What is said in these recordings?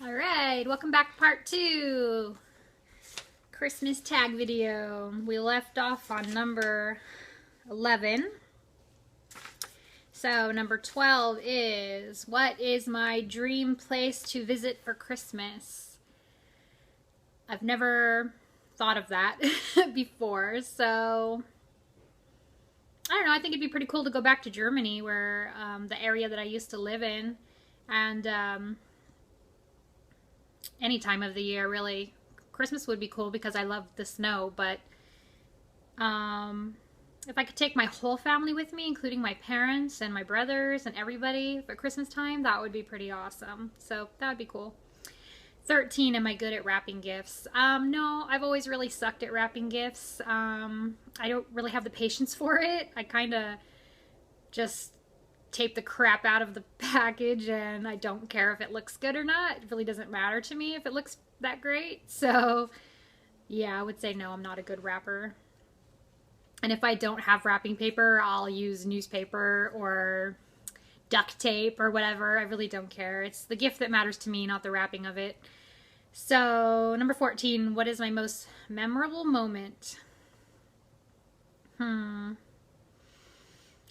Alright, welcome back to part 2. Christmas tag video. We left off on number 11. So number 12 is, what is my dream place to visit for Christmas? I've never thought of that before, so I don't know. I think it'd be pretty cool to go back to Germany, where the area that I used to live in, and any time of the year, really. Christmas would be cool because I love the snow, but if I could take my whole family with me, including my parents and my brothers and everybody for Christmas time, that would be pretty awesome. So that would be cool. 13, am I good at wrapping gifts? No, I've always really sucked at wrapping gifts. I don't really have the patience for it. I kind of just tape the crap out of the package, and I don't care if it looks good or not. It really doesn't matter to me if it looks that great. So yeah, I would say no, I'm not a good wrapper. And if I don't have wrapping paper, I'll use newspaper or duct tape or whatever. I really don't care. It's the gift that matters to me, not the wrapping of it. So number 14, what is my most memorable moment? I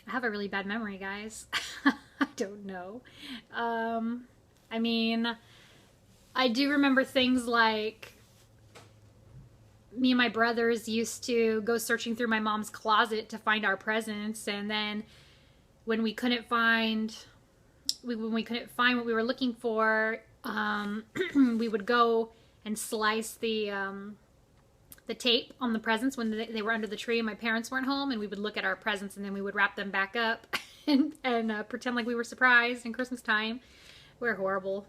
have a really bad memory, guys. I don't know. I mean, I do remember things like me and my brothers used to go searching through my mom's closet to find our presents, and then when we couldn't find what we were looking for, we would go and slice the tape on the presents when they were under the tree and my parents weren't home, and we would look at our presents and then we would wrap them back up and pretend like we were surprised in Christmas time. We're horrible.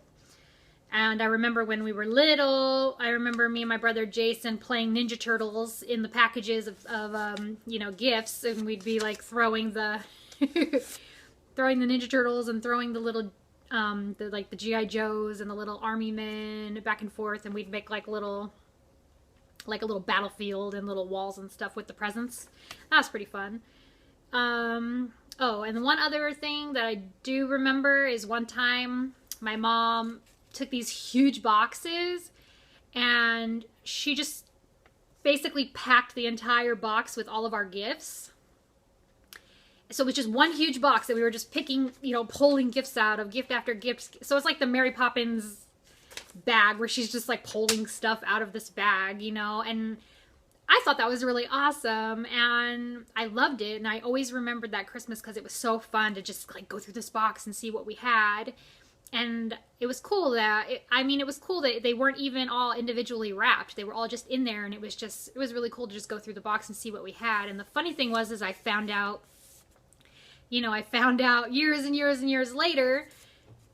And I remember when we were little, I remember me and my brother Jason playing Ninja Turtles in the packages of you know, gifts, and we'd be like throwing the throwing the Ninja Turtles and throwing the little the G.I. Joes and the little army men back and forth, and we'd make like a little battlefield and little walls and stuff with the presents. That was pretty fun. Oh, and one other thing that I do remember is one time my mom took these huge boxes and she just basically packed the entire box with all of our gifts. So it was just one huge box that we were just picking, you know, pulling gifts out of, gift after gift. So it's like the Mary Poppins bag where she's just like pulling stuff out of this bag, you know, and I thought that was really awesome and I loved it, and I always remembered that Christmas because it was so fun to just like go through this box and see what we had. And it was cool that, it was cool that they weren't even all individually wrapped. They were all just in there, and it was really cool to just go through the box and see what we had. And the funny thing was, is I found out years and years and years later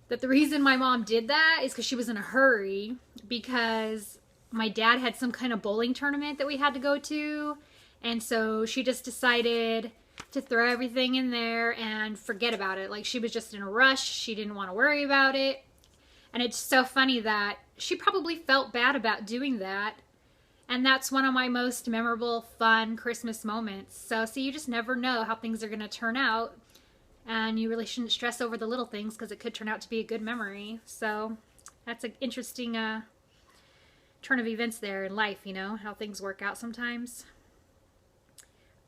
that the reason my mom did that is because she was in a hurry, because my dad had some kind of bowling tournament that we had to go to. And so she just decided to throw everything in there and forget about it. Like, she was just in a rush. She didn't want to worry about it. And it's so funny that she probably felt bad about doing that. And that's one of my most memorable, fun Christmas moments. So, see, you just never know how things are going to turn out. And you really shouldn't stress over the little things because it could turn out to be a good memory. So that's an interesting turn of events there in life, you know, how things work out sometimes.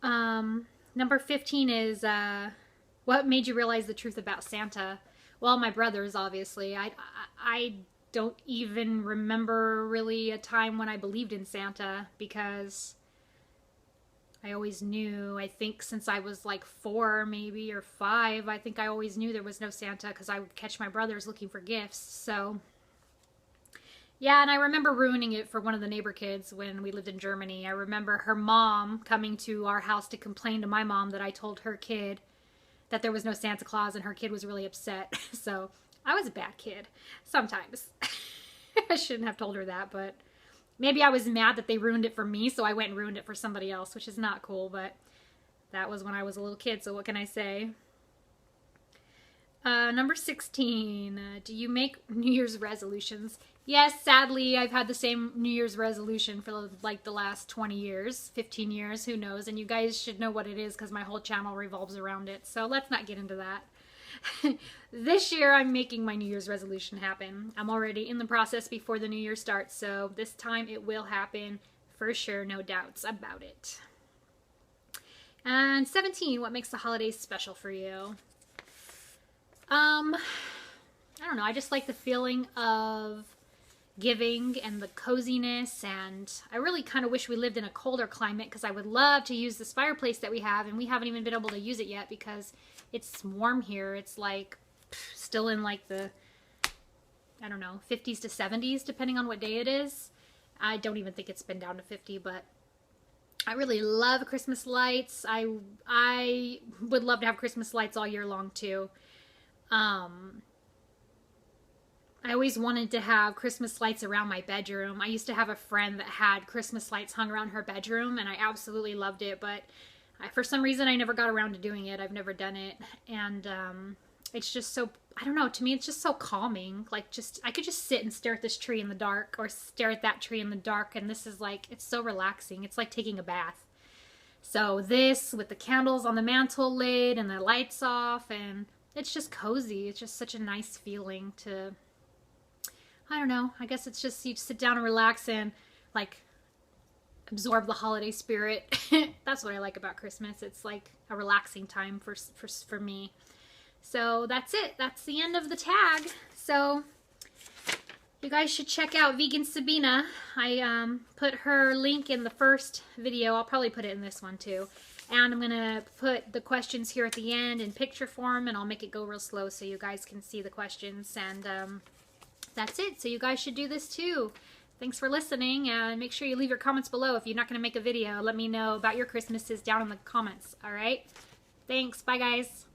Number 15 is, what made you realize the truth about Santa? Well, my brothers, obviously. I don't even remember really a time when I believed in Santa, because I always knew, I think since I was like 4 maybe, or 5, I think I always knew there was no Santa because I would catch my brothers looking for gifts. So yeah, and I remember ruining it for one of the neighbor kids when we lived in Germany. I remember her mom coming to our house to complain to my mom that I told her kid that there was no Santa Claus, and her kid was really upset. So I was a bad kid sometimes. I shouldn't have told her that, but maybe I was mad that they ruined it for me, so I went and ruined it for somebody else, which is not cool, but that was when I was a little kid, so what can I say? Number 16, do you make New Year's resolutions? Yes, sadly, I've had the same New Year's resolution for like the last 20 years, 15 years, who knows, and you guys should know what it is because my whole channel revolves around it, so let's not get into that. This year, I'm making my New Year's resolution happen. I'm already in the process before the New Year starts, so this time it will happen for sure, no doubts about it. And 17, what makes the holidays special for you? I don't know, I just like the feeling of giving and the coziness, and I really kind of wish we lived in a colder climate because I would love to use this fireplace that we have, and we haven't even been able to use it yet because it's warm here. It's like still in like the, I don't know, 50s to 70s depending on what day it is. I don't even think it's been down to 50, but I really love Christmas lights. I would love to have Christmas lights all year long too. I always wanted to have Christmas lights around my bedroom. I used to have a friend that had Christmas lights hung around her bedroom, and I absolutely loved it, but for some reason I never got around to doing it. I've never done it, and it's just so, I don't know, to me it's just so calming. Like, I could just sit and stare at this tree in the dark, or stare at that tree in the dark, and this is like, it's so relaxing. It's like taking a bath. So this, with the candles on the mantle lid and the lights off, and it's just cozy. It's just such a nice feeling to, I don't know, I guess it's just you sit down and relax and like absorb the holiday spirit. That's what I like about Christmas. It's like a relaxing time for me. So that's it. That's the end of the tag. So you guys should check out Vegan Sabina. I put her link in the first video. I'll probably put it in this one too. And I'm going to put the questions here at the end in picture form, and I'll make it go real slow so you guys can see the questions. And that's it. So you guys should do this too. Thanks for listening, and make sure you leave your comments below. If you're not going to make a video, let me know about your Christmases down in the comments. All right? Thanks. Bye, guys.